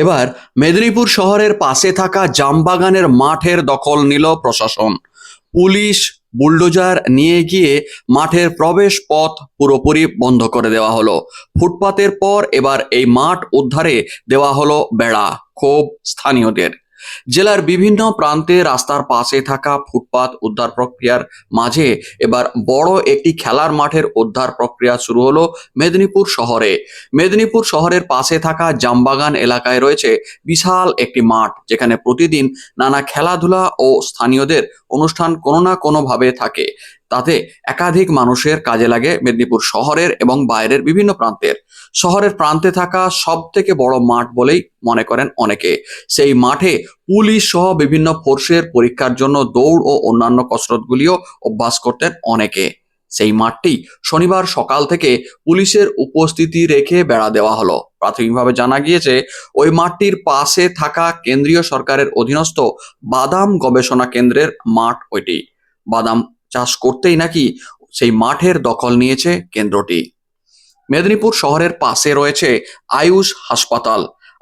এবার মেদিনীপুর শহরের পাশে থাকা জামবাগানের মাঠের দখল নিল প্রশাসন। পুলিশ বুলডোজার নিয়ে গিয়ে মাঠের প্রবেশ পথ পুরোপুরি বন্ধ করে দেওয়া হলো। ফুটপাতের পর এবার এই মাঠ উদ্ধারে দেওয়া হলো বেড়া। ক্ষোভ স্থানীয়দের। জেলার বিভিন্ন প্রান্তে রাস্তার পাশে থাকা ফুটপাত উদ্ধার প্রক্রিয়ার মাঝে এবার বড় একটি খেলার মাঠের উদ্ধার প্রক্রিয়া শুরু হলো মেদিনীপুর শহরে। মেদিনীপুর শহরের পাশে থাকা জামবাগান এলাকায় রয়েছে বিশাল একটি মাঠ, যেখানে প্রতিদিন নানা খেলাধুলা ও স্থানীয়দের অনুষ্ঠান কোনো না কোনো ভাবে থাকে। তাতে একাধিক মানুষের কাজে লাগে মেদিনীপুর শহরের এবং বাইরের বিভিন্ন প্রান্তের। শহরের প্রান্তে থাকা সব থেকে বড় মাঠ বলেই মনে করেন অনেকে। সেই মাঠে পুলিশ সহ বিভিন্ন ফোর্সের পরীক্ষার জন্য দৌড় ও অন্যান্য কসরতগুলিও অভ্যাস করতেন অনেকে। সেই মাঠটি শনিবার সকাল থেকে পুলিশের উপস্থিতি রেখে বেড়া দেওয়া হলো। প্রাথমিকভাবে জানা গিয়েছে ওই মাঠটির পাশে থাকা কেন্দ্রীয় সরকারের অধীনস্থ বাদাম গবেষণা কেন্দ্রের মাঠ ওইটি। বাদাম চাষ করতেই নাকি সেই মাঠের দখল নিয়েছে কেন্দ্রটি। মেদিনীপুর শহরের পাশে রয়েছে আয়ুষ হাসপাতাল,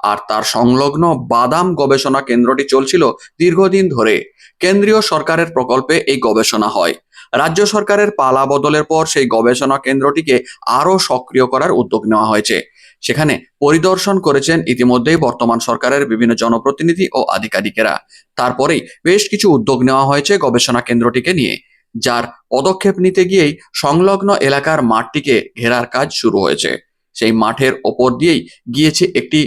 আর তার সংলগ্ন বাদাম গবেষণা কেন্দ্রটি চলছিল দীর্ঘদিন ধরে। কেন্দ্রীয় সরকারের প্রকল্পে এই গবেষণা হয়। রাজ্য সরকারের পালা বদলের পর সেই গবেষণা কেন্দ্রটিকে আরো সক্রিয় করার উদ্যোগ নেওয়া হয়েছে। সেখানে পরিদর্শন করেছেন ইতিমধ্যেই বর্তমান সরকারের বিভিন্ন জনপ্রতিনিধি ও আধিকারিকেরা। তারপরেই বেশ কিছু উদ্যোগ নেওয়া হয়েছে গবেষণা কেন্দ্রটিকে নিয়ে, যার পদক্ষেপ নিতে গিয়েই সংলগ্ন এলাকার মাঠটিকে ঘেরার কাজ শুরু হয়েছে। সেই মাঠের ওপর দিয়েই গিয়েছে একটি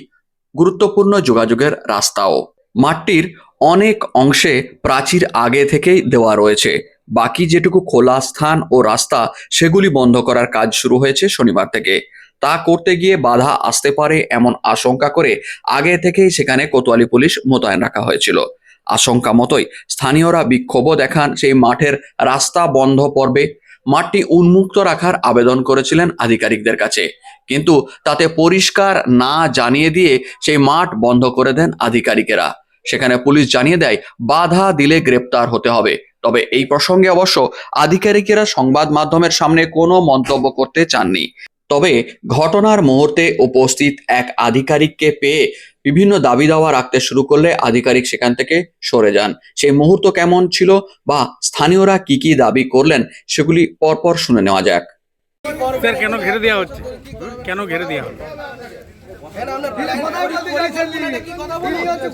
গুরুত্বপূর্ণ যোগাযোগের রাস্তাও। মাঠটির অনেক অংশে প্রাচীর আগে থেকেই দেওয়া রয়েছে। বাকি যেটুকু খোলা স্থান ও রাস্তা, সেগুলি বন্ধ করার কাজ শুরু হয়েছে শনিবার থেকে। তা করতে গিয়ে বাধা আসতে পারে এমন আশঙ্কা করে আগে থেকেই সেখানে কোতোয়ালি পুলিশ মোতায়েন রাখা হয়েছিল। আশঙ্কা মতোই স্থানীয়রা বিক্ষোভও দেখান সেই মাঠের রাস্তা বন্ধ পর্বে। মাঠটি উন্মুক্ত রাখার আবেদন করেছিলেন আধিকারিকদের কাছে, কিন্তু তাতে পরিষ্কার না জানিয়ে দিয়ে সেই মাঠ বন্ধ করে দেন আধিকারিকেরা। সেখানে পুলিশ জানিয়ে দেয় বাধা দিলে গ্রেপ্তার হতে হবে। তবে এই প্রসঙ্গে অবশ্য আধিকারিকেরা সংবাদ মাধ্যমের সামনে কোনো মন্তব্য করতে চাননি। তবে ঘটনার মুহূর্তে উপস্থিত এক আধিকারিককে পেয়ে বিভিন্ন দাবি দাওয়া রাখতে শুরু করলে আধিকারিক সেখান থেকে সরে যান। সেই মুহূর্ত কেমন ছিল বা স্থানীয়রা কি কি দাবি করলেন, সেগুলি পরপর শুনে নেওয়া যাক। স্যার, কেন ঘিরে দেওয়া হচ্ছে? কেন ঘিরে দেওয়া হলো?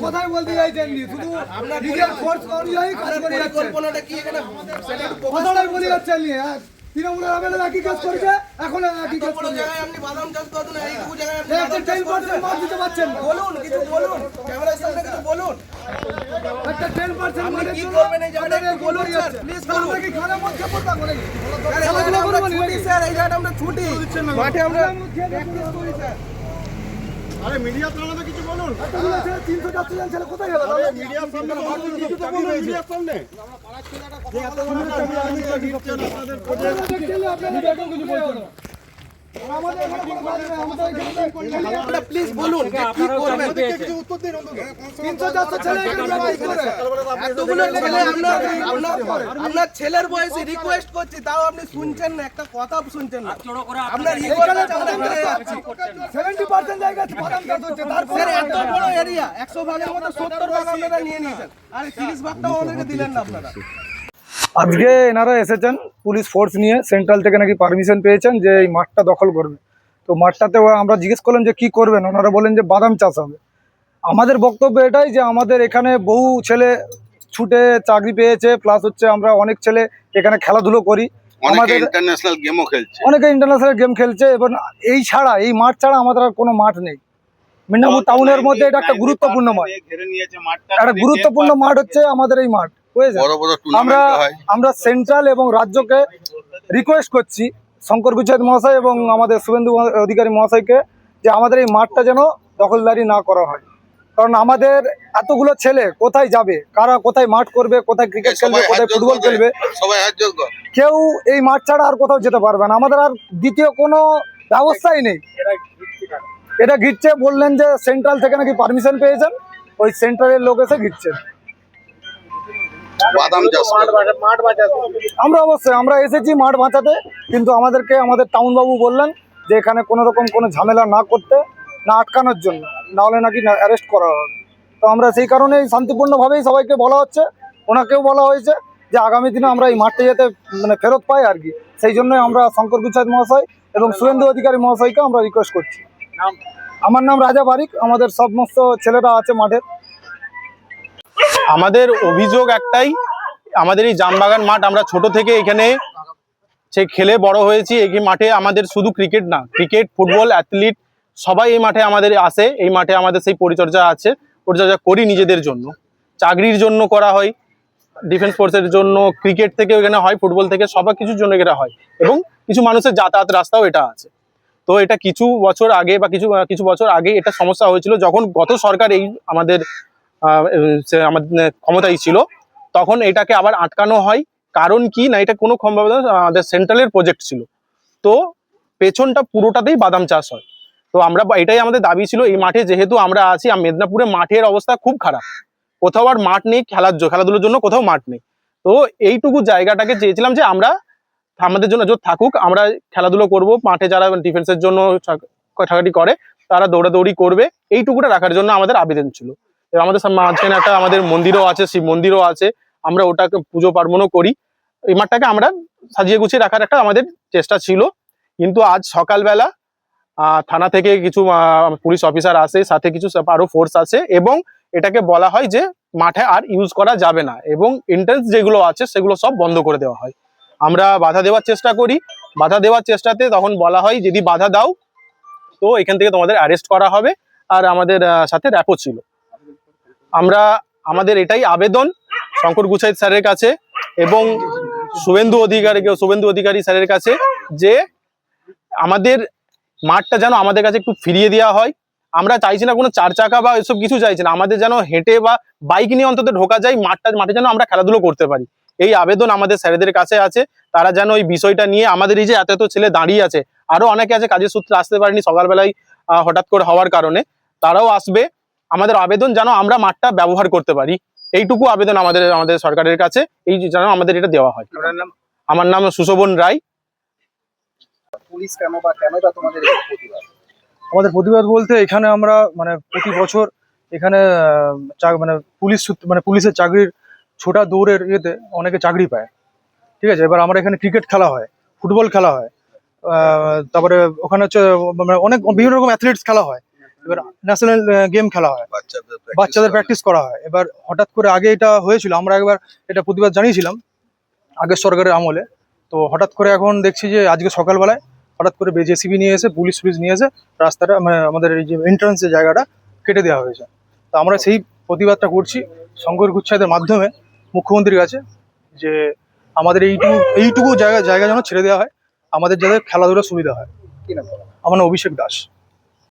কোথায় বলতে চাইছেন? শুধু আপনার নিজের ফোর্স অনুযায়ী কাজ করে যাচ্ছেন। পরিকল্পনাটা কি এখানে সেটা কথাটাই বলে যাচ্ছেন নিয়ে তৃণমূলের আবেদন একই কাজ করছে, এখন একই কাজ করছে। আপনি বাদাম চাষ করতেন, এইটুকু জায়গায় আপনি 10% মার্ক দিতে পারছেন না। বলুন, কিছু বলুন, ক্যামেরার সামনে কিছু বলুন। একটা 10% মার্ক কি করবেন এই জায়গাটা একটু বলুন স্যার, প্লিজ বলুন। আমরা কি খারাপ মধ্যে পড়তা করে খেলাধুলা করব ছুটি স্যার, এই জায়গাটা আমরা ছুটি মাঠে আমরা প্র্যাকটিস করি স্যার। আরে মিডিয়া আপনারা কিছু বলুন। 300 জন ছেলে কোথায় গেল? আরে মিডিয়ার সামনে কিছু তো বলুন, মিডিয়ার সামনে আমরা পাড়া ছেলেটা কথা বলতে আমি দিচ্ছেন আপনাদের প্রজেক্ট আপনারা কিছু বলছেন না। আমাদের এখানে কোনো কাজ নেই, আমাদের এখানে আপনারা প্লিজ বলুন কি করবেন, কিছু উত্তর দিন। 300 ছেলে এখানে প্র্যাকটিস করে এতগুলো ছেলে আপনার ছেলের বয়সে রিকোয়েস্ট করছি, তাও আপনি শুনছেন না, একটা কথা শুনছেন না। আপনার এখানে 70% জায়গা বাদাম চাষ হচ্ছে, তারপরে এত বড় এরিয়া 100 ভাগের মধ্যে 70 ভাগ আপনারা নিয়ে নিয়েছেন, আর 30 ভাগটা আমাদেরকে দিলেন না আপনারা। আজকে এনারা এসেছেন পুলিশ ফোর্স নিয়ে, সেন্ট্রাল থেকে নাকি পারমিশন পেয়েছেন যে এই মাঠটা দখল করবে। তো মাঠটাতে আমরা জিজ্ঞেস করলাম যে কি করবেন, ওনারা বলেন যে বাদাম চাষ হবে। আমাদের বক্তব্য এটাই যে আমাদের এখানে বহু ছেলে ছুটে চাকরি পেয়েছে, প্লাস হচ্ছে আমরা অনেক ছেলে এখানে খেলাধুলো করি, আমাদের ইন্টারন্যাশনাল গেমও খেলছে, অনেকে ইন্টারন্যাশনাল গেম খেলছে, এবং এই ছাড়া এই মাঠ ছাড়া আমাদের আর কোনো মাঠ নেই। মেদিনীপুর টাউনের মধ্যে এটা একটা গুরুত্বপূর্ণ মাঠ, একটা গুরুত্বপূর্ণ মাঠ হচ্ছে আমাদের এই মাঠ। আমরা সেন্ট্রাল এবং রাজ্যকে রিকোয়েস্ট করছি, শঙ্কর গুচ্ছাদ মহাশয় এবং আমাদের শুভেন্দু অধিকারী মহাশয়কে, যে আমাদের এই মাঠটা যেন দখলদারি না করা হয়। কারণ আমাদের এতগুলো ছেলে কোথায় যাবে, কারা কোথায় মাঠ করবে, কোথায় ক্রিকেট খেলবে, কোথায় ফুটবল খেলবে, কেউ এই মাঠ ছাড়া আর কোথাও যেতে পারবে না। আমাদের আর দ্বিতীয় কোনো ব্যবস্থাই নেই। এটা ঘিরছে, বললেন যে সেন্ট্রাল থেকে নাকি পারমিশন পেয়েছেন, ওই সেন্ট্রালের লোক এসে ঘিরছেন। আমরা এসেছি মাঠ বাঁচাতে, কিন্তু আমাদের টাউন বাবু বললেন যে এখানে কোনো রকম কোনো ঝামেলা না করতে, না আটকানোর জন্য। না হলে নাকি অ্যারেস্ট করা হবে। তো আমরা সেই কারণেই শান্তিপূর্ণভাবেই সবাইকে বলা হচ্ছে, ওনাকেও বলা হয়েছে যে আগামী দিনে আমরা এই মাঠটা যাতে মানে ফেরত পাই আর কি। সেই জন্যই আমরা শঙ্কর গুচ্ছাদ মহাশয় এবং শুভেন্দু অধিকারী মহাশয়কে আমরা রিকোয়েস্ট করছি। আমার নাম রাজা বারিক, আমাদের সমস্ত ছেলেরা আছে মাঠে। আমাদের অভিযোগ একটাই, আমাদের এই জামবাগান মাঠ আমরা ছোট থেকে এখানে খেলে বড় হয়েছি। এই মাঠে আমাদের শুধু ক্রিকেট না, ক্রিকেট, ফুটবল, অ্যাথলিট সবাই এই মাঠে আমাদের আসে। এই মাঠে আমাদের সেই পরিচর্যা আছে, পরিচর্যা করি নিজেদের জন্য, চাকরির জন্য করা হয়, ডিফেন্স ফোর্সের জন্য, ক্রিকেট থেকে এখানে হয়, ফুটবল থেকে সব কিছুর জন্য এটা হয়, এবং কিছু মানুষের যাতায়াত রাস্তাও এটা আছে। তো এটা কিছু বছর আগে বা কিছু বছর আগে এটা সমস্যা হয়েছিল, যখন গত সরকার এই আমাদের ক্ষমতায় ছিল, তখন এটাকে আবার আটকানো হয়। কারণ কি না, এটা কোনো আমাদের সেন্ট্রালের প্রজেক্ট ছিল, তো পেছনটা পুরোটাতেই বাদাম চাষ হয়। তো আমরা এটাই আমাদের দাবি ছিল, এই মাঠে যেহেতু আমরা আছি, মেদিনীপুরে মাঠের অবস্থা খুব খারাপ, কোথাও আর মাঠ নেই, খেলাধুলোর জন্য কোথাও মাঠ নেই। তো এইটুকু জায়গাটাকে চেয়েছিলাম যে আমরা আমাদের জন্য থাকুক, আমরা খেলাধুলো করব, মাঠে যারা ডিফেন্সের জন্য কাটাকাটি করে তারা দৌড়াদৌড়ি করবে, এইটুকুটা রাখার জন্য আমাদের আবেদন ছিল। আমাদের মাঝখানে একটা আমাদের মন্দিরও আছে, শিব মন্দিরও আছে, আমরা ওটাকে পুজো পার্বণও করি। এই মাঠটাকে আমরা সাজিয়ে গুছিয়ে রাখার একটা আমাদের চেষ্টা ছিল। কিন্তু আজ সকালবেলা থানা থেকে কিছু পুলিশ অফিসার আসে, সাথে কিছু আরো ফোর্স আছে, এবং এটাকে বলা হয় যে মাঠে আর ইউজ করা যাবে না, এবং এন্ট্রান্স যেগুলো আছে সেগুলো সব বন্ধ করে দেওয়া হয়। আমরা বাধা দেওয়ার চেষ্টা করি, বাধা দেওয়ার চেষ্টাতে তখন বলা হয় যদি বাধা দাও তো এখান থেকে তোমাদের অ্যারেস্ট করা হবে। আর আমাদের সাথে র্যাপও ছিল। আমাদের এটাই আবেদন শঙ্কর গুচ্ছাদ স্যারের কাছে এবং শুভেন্দু অধিকারী স্যারের কাছে, যে আমাদের মাঠটা যেন আমাদের কাছে একটু ফিরিয়ে দেওয়া হয়। আমরা চাইছি না কোনো 4 চাকা বা এসব কিছু চাইছি না, আমাদের যেন হেঁটে বা বাইক নিয়ে অন্তত ঢোকা যায় মাঠে, যেন আমরা খেলাধুলো করতে পারি। এই আবেদন আমাদের স্যারেদের কাছে আছে, তারা যেন এই বিষয়টা নিয়ে, আমাদের এই যে এত ছেলে দাঁড়িয়ে আছে, আরো অনেকে আছে কাজের সূত্রে আসতে পারেনি সকালবেলায় হঠাৎ করে হওয়ার কারণে, তারাও আসবে। আমাদের আবেদন যেন আমরা মাঠটা ব্যবহার করতে পারি, এইটুকু আবেদন আমাদের সরকারের কাছে, এই যেন আমাদের এটা দেওয়া হয়। আমার নাম সুশোভন রায়। পুলিশ কেন বা তোমাদের আমাদের প্রতিবাদ বলতে, এখানে আমরা মানে প্রতি বছর এখানে পুলিশের চাকরির ছোটা দৌড়ের ইয়েতে অনেকে চাকরি পায়, ঠিক আছে। এবার আমরা এখানে ক্রিকেট খেলা হয়, ফুটবল খেলা হয়, তারপরে ওখানে হচ্ছে মানে অনেক বিভিন্ন রকম অ্যাথলেটিক্স খেলা হয়, এবার ন্যাশনাল গেম খেলা হয়, বাচ্চাদের প্র্যাকটিস করা হয়। এবার হঠাৎ করে আগে এটা হয়েছিল, আমরা একবার এটা প্রতিবাদ জানিয়েছিলাম আগের সরকারের আমলে। তো হঠাৎ করে এখন দেখছি যে আজকে সকালবেলায় হঠাৎ করে জেসিবি নিয়ে এসে পুলিশ নিয়ে এসে রাস্তাটা মানে আমাদের এই যে এন্ট্রান্সের জায়গাটা কেটে দেওয়া হয়েছে। তো আমরা সেই প্রতিবাদটা করছি শঙ্কর গুচ্ছাদের মাধ্যমে মুখ্যমন্ত্রীর কাছে, যে আমাদের এইটুকু জায়গা যেন ছেড়ে দেওয়া হয়, আমাদের যাতে খেলাধুলার সুবিধা হয়। আমার নাম অভিষেক দাস।